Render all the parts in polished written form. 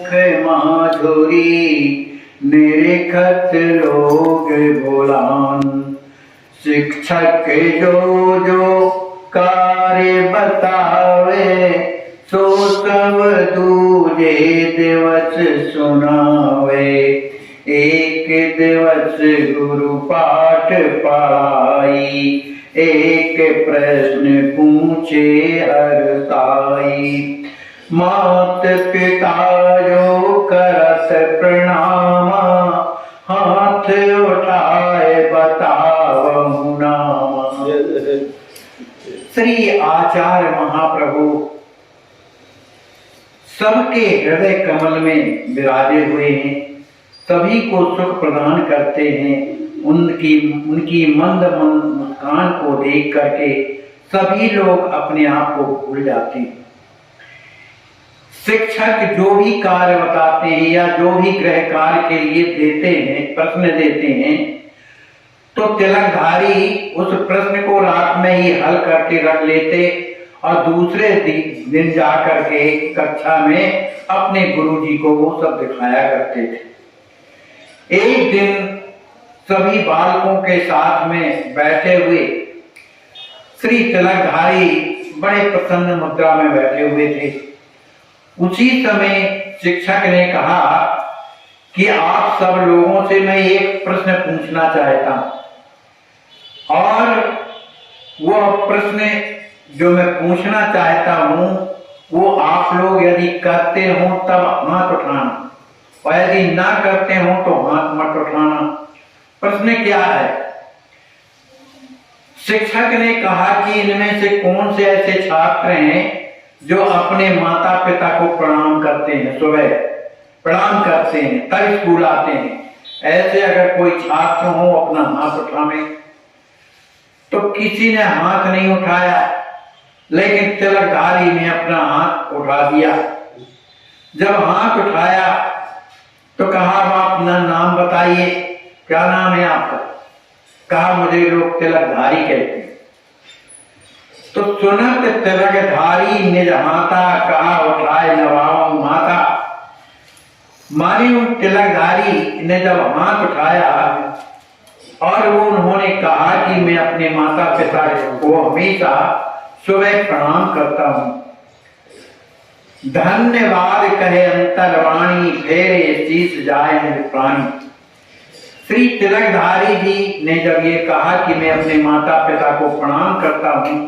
मुख माधुरी निरखत लोग बोलान। शिक्षक जो जो कार्य बतावे सो सब दूजे दिवस सुनावे। एक दिवस गुरु पाठ पढ़ाई एक प्रश्न पूछे हर ताई। मात पिता जो करत प्रणामा हाथ उठाए बतावहु नामा। श्री आचार्य महाप्रभु सबके हृदय कमल में विराजे हुए हैं, सभी को सुख प्रदान करते हैं। उनकी मंद मुस्कान को देख करके सभी लोग अपने आप को भूल जाते हैं। शिक्षक जो भी कार्य बताते हैं या जो भी गृह कार्य के लिए देते हैं, प्रश्न देते हैं, तो तिलकधारी उस प्रश्न को रात में ही हल करके रख लेते और दूसरे दिन जाकर के कक्षा में अपने गुरुजी को वो सब दिखाया करते थे। एक दिन सभी बालकों के साथ में बैठे हुए श्री तिलकधारी बड़े प्रसन्न मुद्रा में बैठे हुए थे। उसी समय शिक्षक ने कहा कि आप सब लोगों से मैं एक प्रश्न पूछना चाहता हूं और वह प्रश्न जो मैं पूछना चाहता हूं वो आप लोग यदि करते हो तब हाथ उठाना और यदि ना करते हो तो हाथ मत उठाना। प्रश्न क्या है? शिक्षक ने कहा कि इनमें से कौन से ऐसे छात्र हैं जो अपने माता पिता को प्रणाम करते हैं, सुबह प्रणाम करते हैं तब स्कूल आते हैं। ऐसे अगर कोई छात्र हो अपना हाथ उठावे। तो किसी ने हाथ नहीं उठाया, लेकिन तिलकधारी ने अपना हाथ उठा दिया। जब हाथ उठाया तो कहा आप अपना नाम बताइए, क्या नाम है आपका? कहा मुझे लोग तिलकधारी कहते हैं। तो सुनत तिलकधारी निज हाथा कहा उठाए नवाओ माता। माने उन तिलकधारी ने जब हाथ उठाया और वो उन्होंने कहा कि मैं अपने माता पिता को हमेशा सुबह प्रणाम करता हूं। धन्यवाद कहे अंतरवाणी फेरे शीश जाए निज प्राणी। श्री तिलकधारी जी ने जब ये कहा कि मैं अपने माता पिता को प्रणाम करता हूं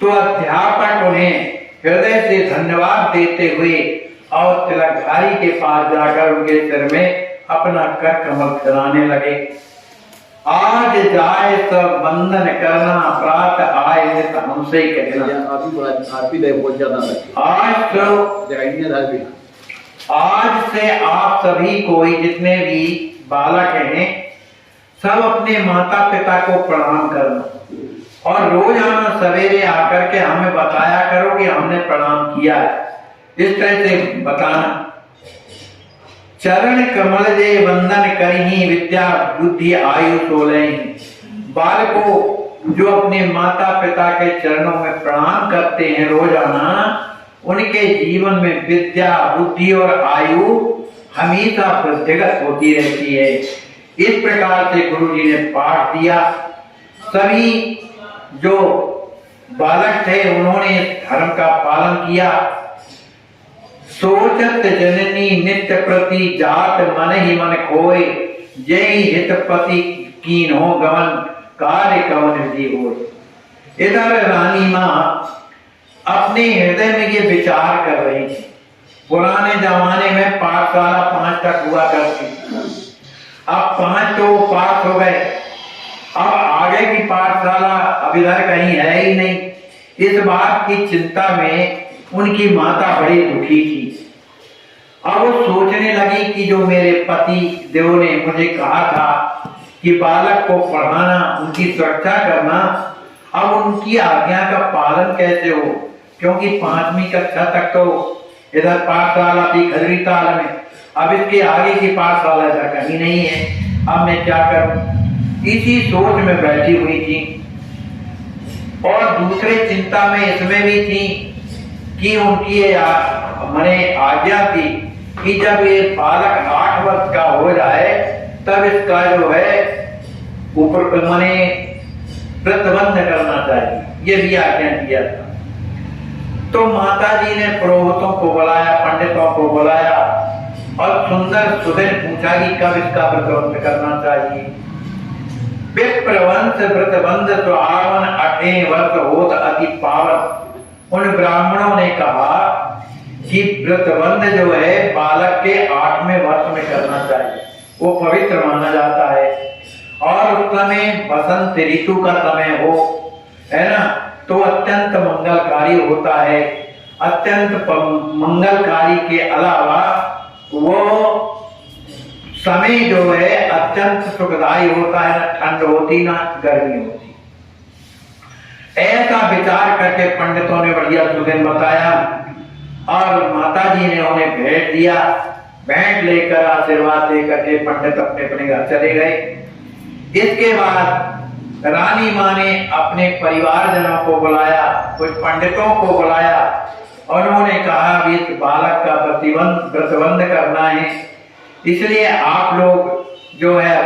तो अध्यापक उन्हें हृदय से धन्यवाद देते हुए और तिलकधारी के पास जाकर उनके सिर में अपना कर कमल फिराने लगे। आज जाए सब बंधन करना प्रात आए नित हमसे कहना। आज से आप सभी कोई जितने भी बालक हैं सब अपने माता पिता को प्रणाम करना और रोजाना सवेरे आकर के हमें बताया करो कि हमने प्रणाम किया है। इस तरह से बताना। चरण कमल जे वंदन करही विद्या बुद्धि आयु सोलहि। बालकों जो अपने माता पिता के चरणों में प्रणाम करते हैं रोजाना, उनके जीवन में विद्या बुद्धि और आयु हमेशा वृद्धिगत होती रहती है। इस प्रकार से गुरु जी ने पाठ दिया। सभी जो बालक थे उन्होंने धर्म का पालन किया। सोचत जननी नित्य प्रति जात मन ही मन खोए। जय हित पति कीन हो गमन कार्य कवन विधि हो। इधर रानी माँ अपने हृदय में ये विचार कर रही थी। पुराने जमाने में पाठशाला 5 तक हुआ करती, अब 5 तो पास हो गए। अब आगे की पाठशाला अब इधर कहीं है ही नहीं। इस बात की चिंता में उनकी माता बड़ी दुखी थी। अब वो सोचने लगी कि जो मेरे पति देव ने मुझे कहा था कि बालक को पढ़ाना, उनकी सुरक्षा करना, अब उनकी आज्ञा का पालन कैसे हो? क्योंकि 5वीं कक्षा तक तो इधर पाठशाला थी खजरी ताल में, अब इसके आगे की पाठशाला इधर कहीं नहीं है। अब मैं क्या करूं? इसी सोच में बैठी हुई थी और दूसरे चिंता में इसमें भी थी कि उनकी मैंने आज्ञा थी कि जब ये बालक 8 वर्ष का हो जाए तब इसका जो है ऊपर मने प्रतिबंध करना चाहिए, ये भी आज्ञा दिया था। तो माता जी ने पुरोहितों को बुलाया, पंडितों को बुलाया और सुंदर सुदिन पूछा कि कब इसका प्रतिबंध करना चाहिए। विप्रवंश व्रतबंध सुहावन 8 वर्ष होत अति पावन। उन ब्राह्मणों ने कहा कि व्रतबंध जो है बालक के 8वें वर्ष में करना चाहिए, वो पवित्र माना जाता है। और उस समय बसंत ऋतु का समय हो, है ना, तो अत्यंत मंगलकारी होता है। अत्यंत मंगलकारी के अलावा वो समय जो है अत्यंत सुखदायी होता है, ना ठंड होती ना गर्मी होती। ऐसा विचार करके पंडितों ने बढ़िया सुदिन बताया और माता जी ने उन्हें भेंट दिया। भेंट लेकर आशीर्वाद देकर के पंडित अपने अपने घर चले गए। इसके बाद रानी माँ ने अपने परिवारजनों को बुलाया, कुछ पंडितों को बुलाया, उन्होंने कहा भी इस बालक का प्रतिबंध करना है, इसलिए आप लोग जो है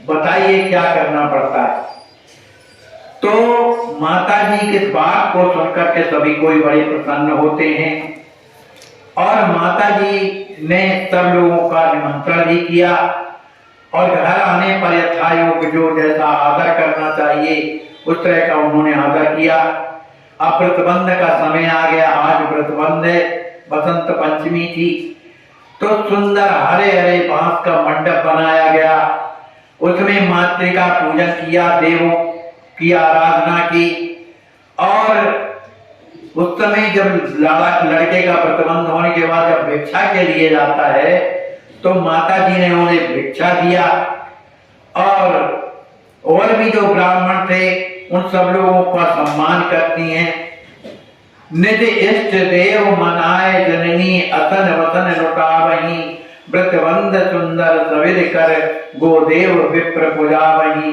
बताइए क्या करना पड़ता है। तो माता जी की बात को सुनकर के सभी कोई बड़े प्रसन्न होते हैं और माता जी ने सब लोगों का निमंत्रण भी किया और घर आने पर यथायोग जो जैसा आदर करना चाहिए उस तरह का उन्होंने आदर किया। अब व्रतबंध का समय आ गया। आज व्रतबंध है, बसंत पंचमी थी, तो सुंदर हरे हरे बांस का मंडप बनाया गया, उसमें मातृका पूजन किया, देवों की आराधना की। और उस समय जब लड़के का व्रतबंध होने के बाद जब भिक्षा के लिए जाता है तो माता जी ने उन्हें भिक्षा दिया और भी जो ब्राह्मण थे उन सब लोगों का सम्मान करती हैं। निज इष्ट देव मनाए जननी असन वसन लुटावही, व्रतबंध सुंदर सविध कर गोदेव विप्र पुजावही,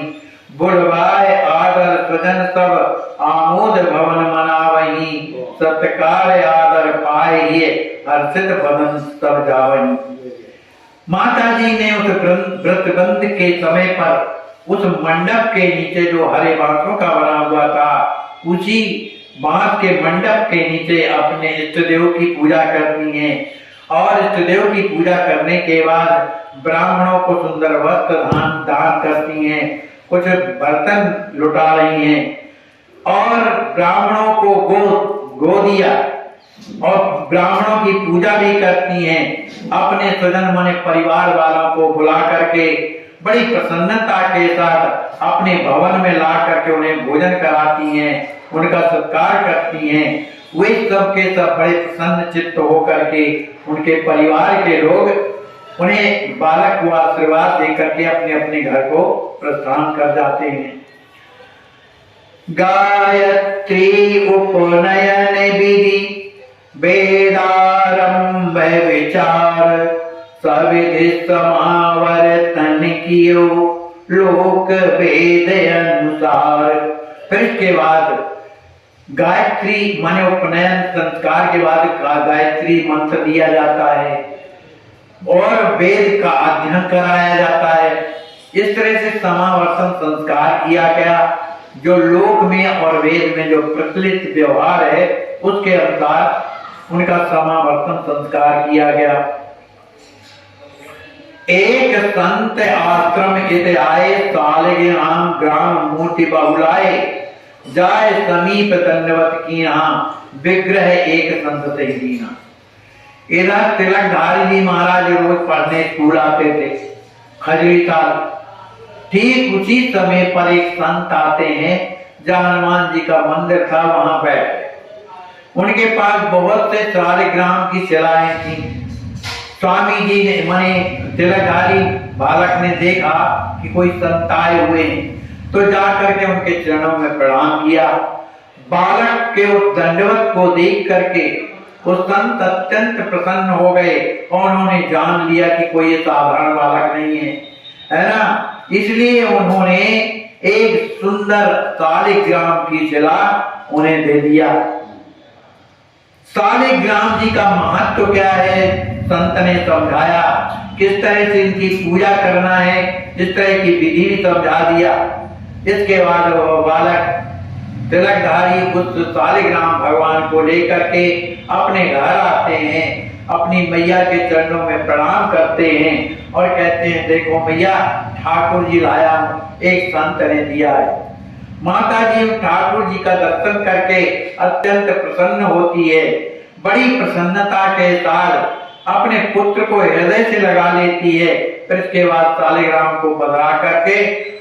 बुढ़वाए आदर स्वजन सब आमोद भवन मनावही, सत्कार आदर पाए ये हर्षित बदन सब जावही। माता जी ने उस व्रतबंध के समय पर उस मंडप के नीचे जो हरे बांसों का बना हुआ था, उसी बांस के मंडप के नीचे अपने इष्ट देव की पूजा करती हैं और इष्ट देव की पूजा करने के बाद ब्राह्मणों को सुंदर वस्त्र दान करती हैं, कुछ बर्तन लुटा रही हैं और ब्राह्मणों को गो दिया और ब्राह्मणों की पूजा भी करती हैं। अपने स्वजन माने परिवार वालों को बुला करके बड़ी प्रसन्नता के साथ अपने भवन में ला करके उन्हें भोजन कराती हैं, उनका सत्कार करती हैं। वे सब के सब बड़े प्रसन्न चित्त होकर के उनके परिवार के लोग उन्हें बालक को आशीर्वाद देकर के अपने अपने घर को प्रस्थान कर जाते हैं। गायत्री उपनयन विधि वेदारंभ विचार, सविधि समावर्तन कियो लोक वेद अनुसार। फिर इसके बाद गायत्री माने उपनयन संस्कार के बाद गायत्री मंत्र दिया जाता है और वेद का अध्ययन कराया जाता है। इस तरह से समावर्तन संस्कार किया गया, जो लोक में और वेद में जो प्रचलित व्यवहार है उसके अनुसार उनका समावर्तन संस्कार किया गया। एक संत आश्रम इत आए, सालगे नाम ग्राम मूर्ति बहुलाए, जाय समीप दंडवत कीना, विग्रह एक संत से दीना। इधर तिलकधारी जी महाराज रोज पढ़ने स्कूल आते थे खजरी साल। ठीक उसी समय पर एक संत आते हैं, जहां हनुमान जी का मंदिर था, वहां बैठे। उनके पास बहुत से शालिग्राम की शिलाएं थी। स्वामी जी ने माने तिलकधारी बालक ने देखा कि कोई संत आए हुए हैं, तो जाकर के उनके चरणों में प्रणाम किया। बालक के उस दंडवत को देख करके वो संत अत्यंत प्रसन्न हो गए और उन्होंने जान लिया कि कोई साधारण बालक नहीं है ना। इसलिए उन्होंने एक सुंदर शालिग्राम की शिला उन्हें दे दिया। शालिग्राम जी का महत्व क्या है संत ने समझाया, किस तरह से इनकी पूजा करना है, इस तरह की विधि भी समझा दिया। इसके बाद वो बालक तिलकधारी उस शालिग्राम भगवान को लेकर के अपने घर आते हैं, अपनी मैया के चरणों में प्रणाम करते हैं और कहते हैं, देखो मैया, ठाकुर जी लाया हूं, एक संत ने दिया है। माता जी ठाकुर जी का दर्शन करके अत्यंत प्रसन्न होती है, बड़ी प्रसन्नता के साथ अपने पुत्र को हृदय से लगा लेती है। फिर इसके बाद शालिग्राम को बदला करके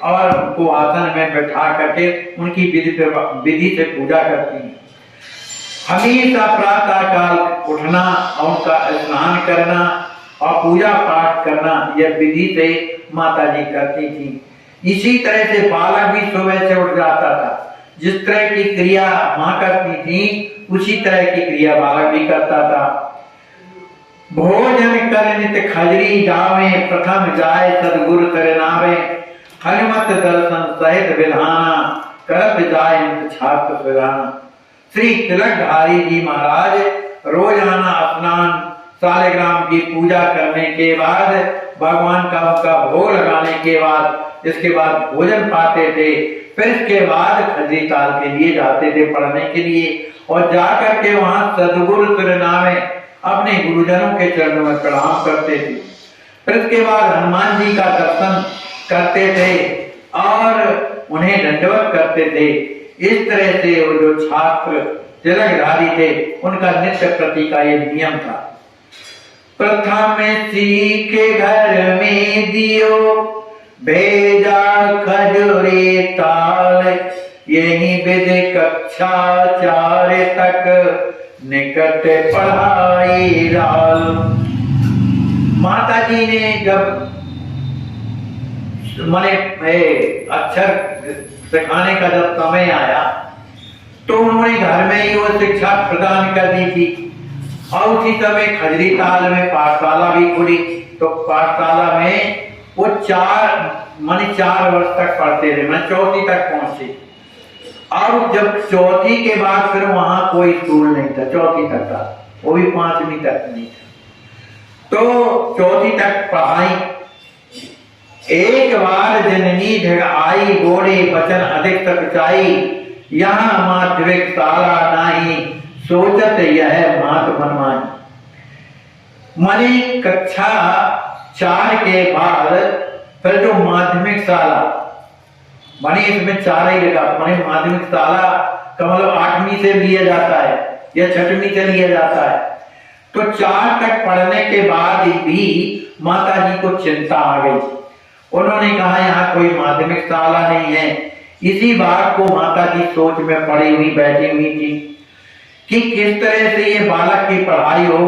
और उनको आसन में बैठा करके उनकी विधि से पूजा करती है। हमेशा प्रातः काल उठना और उनका स्नान करना और पूजा पाठ करना, यह विधि से माता जी करती थी। इसी तरह से बालक भी सुबह से उठ जाता था। जिस तरह की क्रिया माँ करती थी, उसी तरह की क्रिया बालक भी करता था। भोजन कर नित खजरी जावे, प्रथम जाय सदगुरु तर नावे, हनुमत दर्शन सहित विधाना, करत जाय नित छात्र विधाना। श्री तिलकधारी जी महाराज रोजाना स्नान, शालिग्राम की पूजा करने के बाद, भगवान का उनका भोग लगाने के बाद, इसके बाद भोजन पाते थे। फिर इसके बाद खजरी ताल के लिए जाते थे पढ़ने के लिए, और जाकर के वहां सदगुरु तुर नामे अपने गुरुजनों के चरणों में प्रणाम करते थे। फिर इसके बाद हनुमान जी का दर्शन करते थे और उन्हें दंडवत करते थे। इस तरह से वो जो छात्र तिलकधारी थे, उनका नित्य प्रति का ये नियम था। प्रथम सीखे घर में दियो, भेजा खजूरी ताल, यही विधि कक्षा 4 तक, निकट पढ़ाई लाल। माता जी ने जब माने अक्षर सिखाने का जब समय आया, तो उन्होंने घर में ही वो शिक्षा प्रदान कर दी थी। और उसी समय खजरी ताल में पाठशाला भी खुली, तो पाठशाला में वो 4 वर्ष तक पढ़ते रहे, मैं 4वीं तक पहुंचे। और जब 4वीं के बाद फिर वहां कोई स्कूल नहीं था, 4वीं तक था, वो भी 5वीं तक नहीं था। तो 4वीं तक पढ़ाई। एक बार जननी ढग आई, गोड़े बचन अधिक तक चाई, यहाँ माध्यमिक शाला नाही, सोचत यह मात मनमानी। मानी कक्षा 4 के बाद फिर जो माध्यमिक शाला, मानी इसमें 4 ही लगा, मानी माध्यमिक शाला का मतलब 8वीं से लिया जाता है या 6वीं से लिया जाता है। तो 4 तक पढ़ने के बाद भी माता जी को चिंता आ गई। उन्होंने कहा यहाँ कोई माध्यमिक शाला नहीं है। इसी बात को माता जी सोच में पड़ी हुई बैठी हुई थी कि किस तरह से ये बालक की पढ़ाई हो,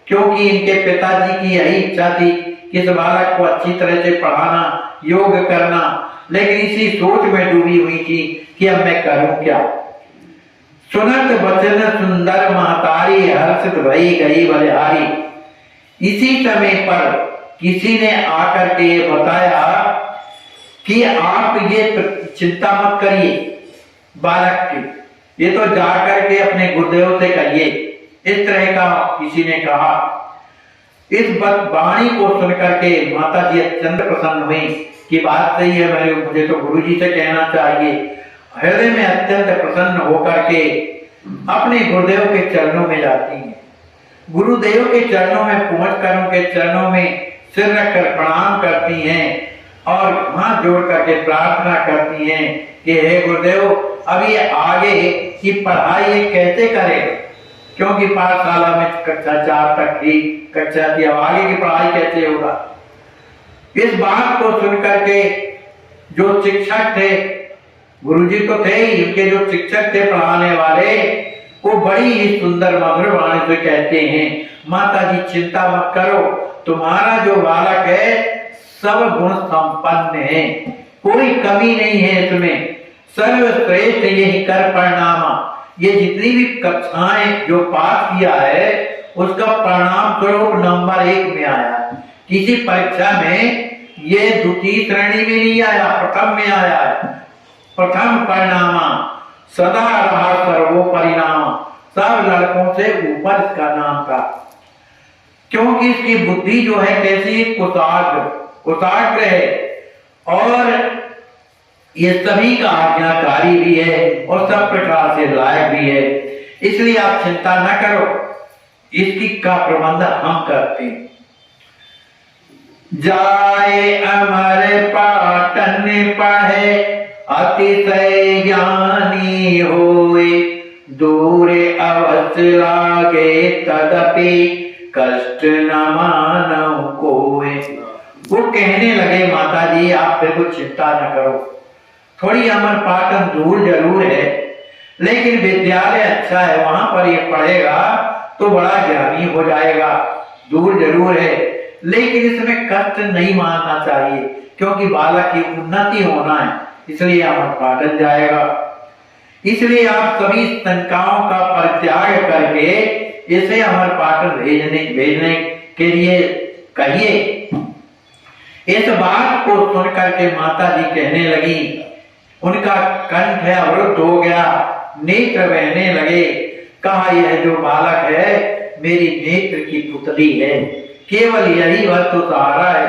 क्योंकि इनके पिताजी की यही इच्छा थी कि इस बालक को अच्छी तरह से पढ़ाना, योग करना। लेकिन इसी सोच में डूबी हुई थी कि अब मैं करूं क्या। सुनत वचन सुंदर महतारी, हर्षित भई गई बलिहारी। इसी समय पर किसी ने आकर के ये बताया कि आप ये चिंता मत करिए बालक की, ये तो जाकर के अपने गुरुदेव से कहिए। इस तरह का किसी ने कहा। इस वाणी को सुनकर के माता जी अत्यंत प्रसन्न हुई कि बात सही है, मुझे तो गुरु जी से कहना चाहिए। हृदय में अत्यंत प्रसन्न होकर के अपने गुरुदेव के चरणों में जाती हैं। गुरुदेव के चरणों में पहुंचकर उनके चरणों में सिर रखकर प्रणाम करती हैं और हाथ जोड़ करके प्रार्थना करती हैं कि हे गुरुदेव, अब ये आगे की पढ़ाई ये कैसे करेगा, क्योंकि पाठशाला में कक्षा 4 तक ही कक्षा थी, अब आगे की पढ़ाई कैसे होगा। इस बात को सुनकर के जो शिक्षक थे, गुरुजी तो थे ही, उनके जो शिक्षक थे पढ़ाने वाले, वो बड़ी ही सुंदर मधुर वाणी से कहते हैं, माता जी चिंता मत करो, तुम्हारा जो बालक है सब गुण संपन्न है, कोई कमी नहीं है इसमें, सर्वश्रेष्ठ यही कर परिणामा। ये जितनी भी कक्षाएं जो पास किया है उसका परिणाम स्वरूप नंबर 1 में आया। किसी परीक्षा में ये द्वितीय श्रेणी में नहीं आया, प्रथम में आया है। प्रथम परिणामा सदा रहा सर्वो परिणाम, सब लड़कों से ऊपर इसका नाम था। क्योंकि इसकी बुद्धि जो है कैसी कुशाग्र है और ये सभी का आज्ञाकारी भी है और सब प्रकार से लायक भी है। इसलिए आप चिंता न करो, इसकी का प्रबंध हम करते हैं। जाए अमर पाटन पढ़े अतिशय ज्ञानी होए, दूर अवश्य लागे तदपि कष्ट न मानव कोए। वो कहने लगे माता जी आप बिल्कुल चिंता न करो, थोड़ी अमर पाटन दूर जरूर है लेकिन विद्यालय अच्छा है, वहां पर ये पढ़ेगा तो बड़ा ज्ञानी हो जाएगा। दूर जरूर है लेकिन इसमें कष्ट नहीं मानना चाहिए, क्योंकि बालक की उन्नति होना है, इसलिए अमर पाटन जाएगा। इसलिए आप सभी शंकाओं का परित्याग करके इसे अमर पाटन भेजने के लिए कहिए। इस बात को सुनकर के माता जी कहने लगी, उनका कंठ अवरुद्ध हो गया, नेत्र बहने लगे। कहा यह जो बालक है मेरी नेत्र की पुतली है, केवल यही वह तो सहारा है।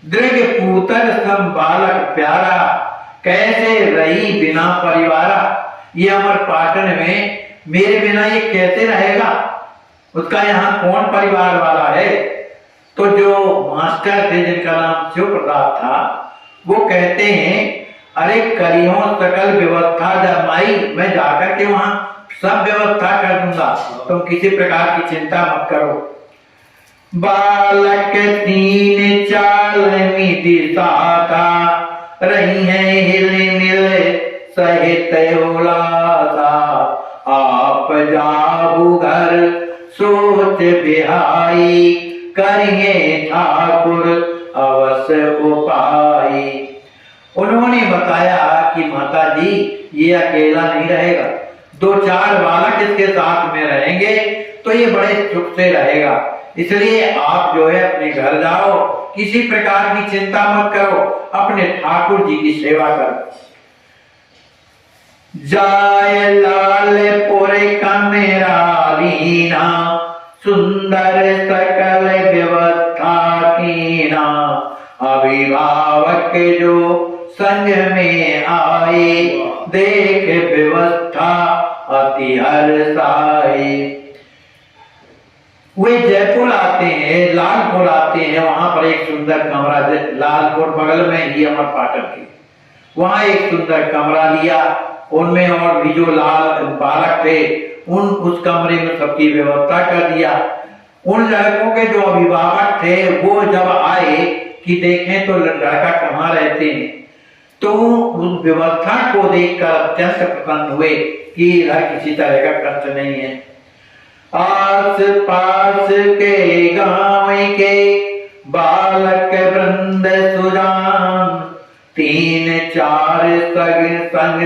दृढ़ पुत्र सम बालक प्यारा, कैसे रही बिना परिवारा। ये अमर पाटन में मेरे बिना ये कैसे रहेगा, उसका यहाँ कौन परिवार वाला है। तो जो मास्टर थे जिनका नाम शिव प्रताप था, वो कहते हैं अरे करियो सकल व्यवस्था जमाई, मैं जाकर के वहां सब व्यवस्था कर दूंगा, तुम किसी प्रकार की चिंता मत करो। बालक 3 चाल दिशा का, रही है हिल मिल सहित उलासा। आप जाबू घर सोच बिहाई, करिए ठाकुर अवश्य उपाय। उन्होंने बताया कि माता जी ये अकेला नहीं रहेगा, 2-4 बालक इसके साथ में रहेंगे तो ये बड़े सुख से रहेगा। इसलिए आप जो है अपने घर जाओ, किसी प्रकार की चिंता मत करो, अपने ठाकुर जी की सेवा करो। जाय लालपुर का मेरा लीना, सुंदर सकल व्यवस्था कीना। अभिभावक जो संग में आए, देख व्यवस्था अति हर्षाए। वे जयपुर आते हैं, लालपुर आते हैं, वहां पर एक सुंदर कमरा, लालपुर बगल में ही अमर पाटन के, वहां एक सुंदर कमरा लिया। उनमें और भी जो लाल बालक थे उस कमरे में सबकी व्यवस्था कर दिया। उन लड़कों के जो अभिभावक थे वो जब आए कि देखें तो लड़का कहाँ रहते हैं, तो उस व्यवस्था को देखकर अत्यंत प्रसन्न हुए कि इधर किसी तरह का कष्ट नहीं है। आस पास के गांव के बालक वृंद सुजान, 3-4 संग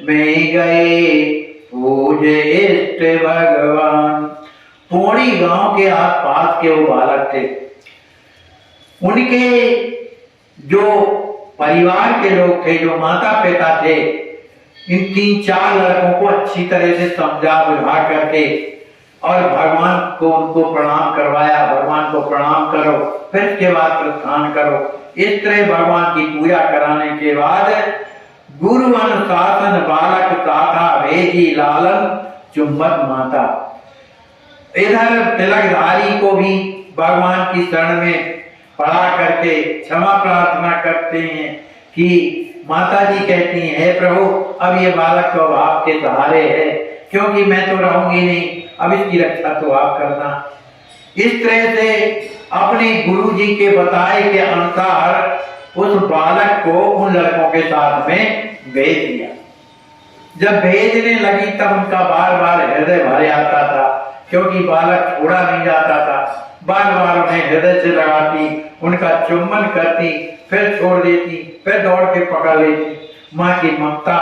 में गए पूजे इष्ट भगवान। पूरी गांव के आसपास के वो बालक थे, उनके जो परिवार के लोग थे, जो माता पिता थे, इन 3-4 लड़कों को अच्छी तरह से समझा बुझा करके और भगवान को उनको प्रणाम करवाया। भगवान को प्रणाम करो, फिर इसके बाद प्रस्थान करो। इस तरह भगवान की पूजा कराने के बाद गुरु अनुशासन बालक साथा भेजी लालन चुम्बक माता। इधर तिलकधारी को भी भगवान की शरण में पढ़ा करके क्षमा प्रार्थना करते हैं कि माता जी कहती हैं हे प्रभु अब ये बालक तो आपके सहारे है, क्योंकि मैं तो रहूंगी नहीं, अब इसकी रक्षा तो आप करना। इस तरह से अपने गुरु जी के बताए के अनुसार उस बालक को उन लड़कों के साथ में भेज दिया। जब भेजने लगी तब उनका बार बार हृदय भर आता था, क्योंकि बालक छोड़ा नहीं जाता था। बार बार उन्हें हृदय से लगाती, उनका चुम्बन करती, फिर छोड़ देती, फिर दौड़ के पकड़ लेती। माँ की ममता।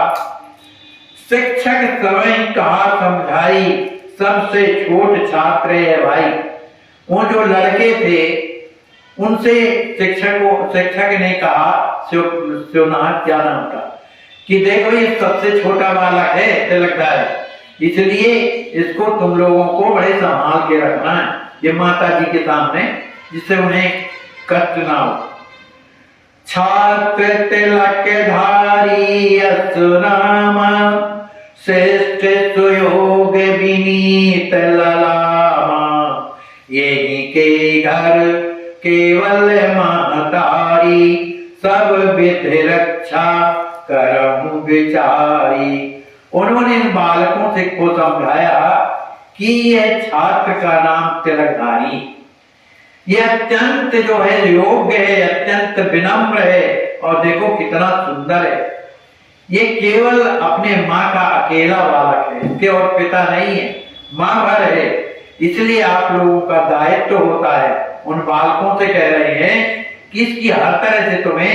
शिक्षक समय कहा समझाई, सबसे छोट छात्र है भाई। वो जो लड़के थे उनसे शिक्षक ने कहा, शिवनाथ क्या नाम था, कि देखो ये सबसे छोटा बालक है तिलकधारी, इसलिए इसको तुम लोगों को बड़े संभाल के रखना है। ये माता जी के सामने, जिससे उन्हें कष्ट ना हो। छात्र तिलक धारी असुरामा, श्रेष्ठ सुयोग विनीत ललामा, यही के घर केवल महतारी, सब विधि रक्षा करहु विचारी। उन्होंने इन बालकों से को समझाया कि यह छात्र का नाम तिलकधारी, यह अत्यंत जो है योग्य है, अत्यंत विनम्र है, और देखो कितना सुंदर है। ये केवल अपने माँ का अकेला बालक है, इसके और पिता नहीं है, माँ भर है। इसलिए आप लोगों का दायित्व होता है, उन बालकों से कह रहे हैं कि इसकी हर तरह से तुम्हें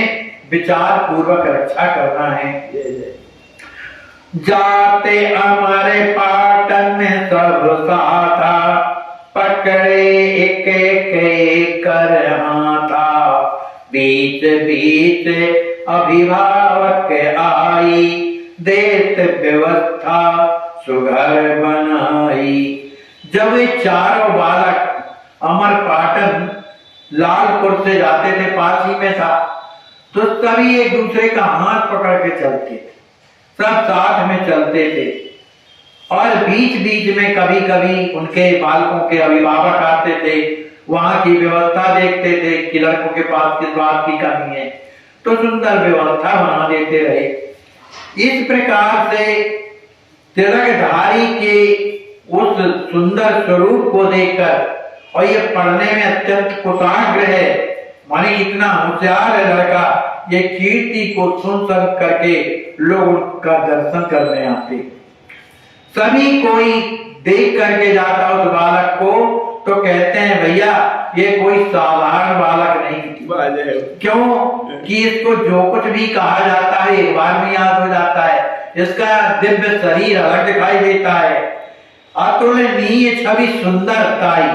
विचार पूर्वक रक्षा करना है। जाते हमारे पाटन में सब साथा, पकड़े एक एक कर हाथा, बीच बीच अभिभावक आई, देत व्यवस्था सुघर बनाई। जब वे चारों बालक अमर पाटन लालपुर से जाते थे, पास ही में था, तो सभी एक दूसरे का हाथ पकड़ के चलते थे, सब साथ में चलते थे। और बीच बीच में कभी कभी उनके बालकों के अभिभावक आते थे, वहां की व्यवस्था देखते थे कि लड़कों के पास किस बात की कमी है, तो सुंदर व्यवस्था बना देते रहे। इस प्रकार से तिलकधारी के उस सुंदर स्वरूप को देखकर, और ये पढ़ने में अत्यंत कुशाग्र है, माने इतना होशियार है लड़का, ये कीर्ति को सुन करके लोग उनका दर्शन करने आते। सभी कोई देख करके जाता उस बालक को, तो कहते हैं भैया ये कोई साधारण बालक नहीं। क्यों कि इसको जो कुछ भी कहा जाता है एक बार में याद हो जाता है, इसका दिव्य शरीर अलग दिखाई देता है, अतुलनीय छवि सुंदरताई,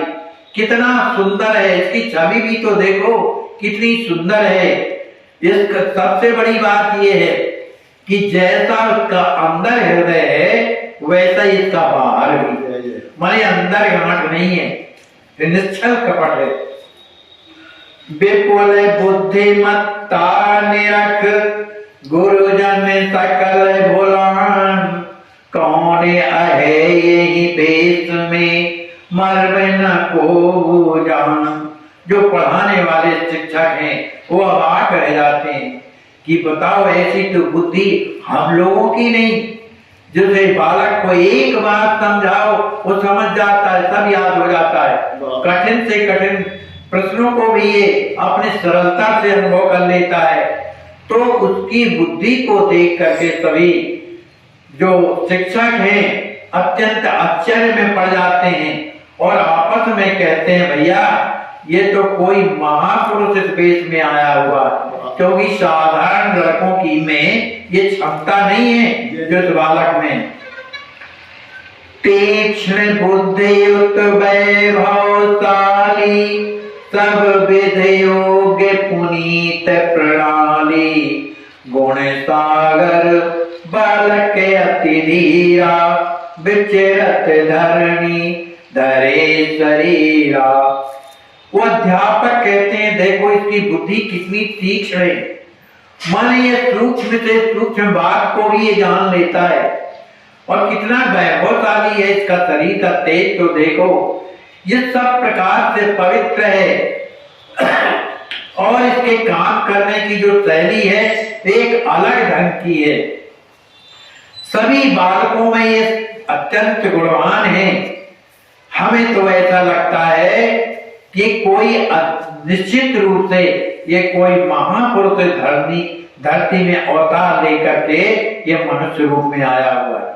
कितना सुंदर है, इसकी छवि भी तो देखो कितनी सुंदर है। इसका सबसे बड़ी बात यह है कि जैसा उसका अंदर हृदय है वैसा ही इसका बाहर भी है, माने अंदर गांठ नहीं है, निश्चल कपट है। विपुल बुद्धिमत्ता निरख, गुरुजन सकल भुलान, कौन अहे यही देश में मर्म न को जान। जो पढ़ाने वाले शिक्षक हैं वो अवाक रह जाते हैं कि बताओ ऐसी तो बुद्धि हम लोगों की नहीं, जिसे बालक को एक बात समझाओ वो समझ जाता है, सब याद हो जाता है। कठिन से कठिन प्रश्नों को भी ये अपने सरलता से अनुभव कर लेता है। तो उसकी बुद्धि को देख करके सभी जो शिक्षक हैं अत्यंत आश्चर्य में पड़ जाते हैं और आपस में कहते हैं भैया ये तो कोई महापुरुष इस देश में आया हुआ, क्योंकि साधारण लड़कों की में ये क्षमता नहीं है जो इस बालक में। तीक्ष्ण बुद्धियुक्त वैभवशाली, सब विधि योग्य पुनीत प्रणाली, गुण सागर बालक अति धीरा, विचरत धरणी धरे शरीरा। वो अध्यापक कहते हैं देखो इसकी बुद्धि कितनी तीक्ष्ण है, माने ये सूक्ष्म से सूक्ष्म बात को भी ये जान लेता है, और कितना वैभवशाली है इसका शरीर का तेज तो देखो, ये सब प्रकार से पवित्र है और इसके काम करने की जो शैली है एक अलग ढंग की है। सभी बालकों में ये अत्यंत गुणवान है। हमें तो ऐसा लगता है कि कोई निश्चित रूप से ये कोई महापुरुष धरती में अवतार लेकर के ये मनुष्य रूप में आया हुआ है।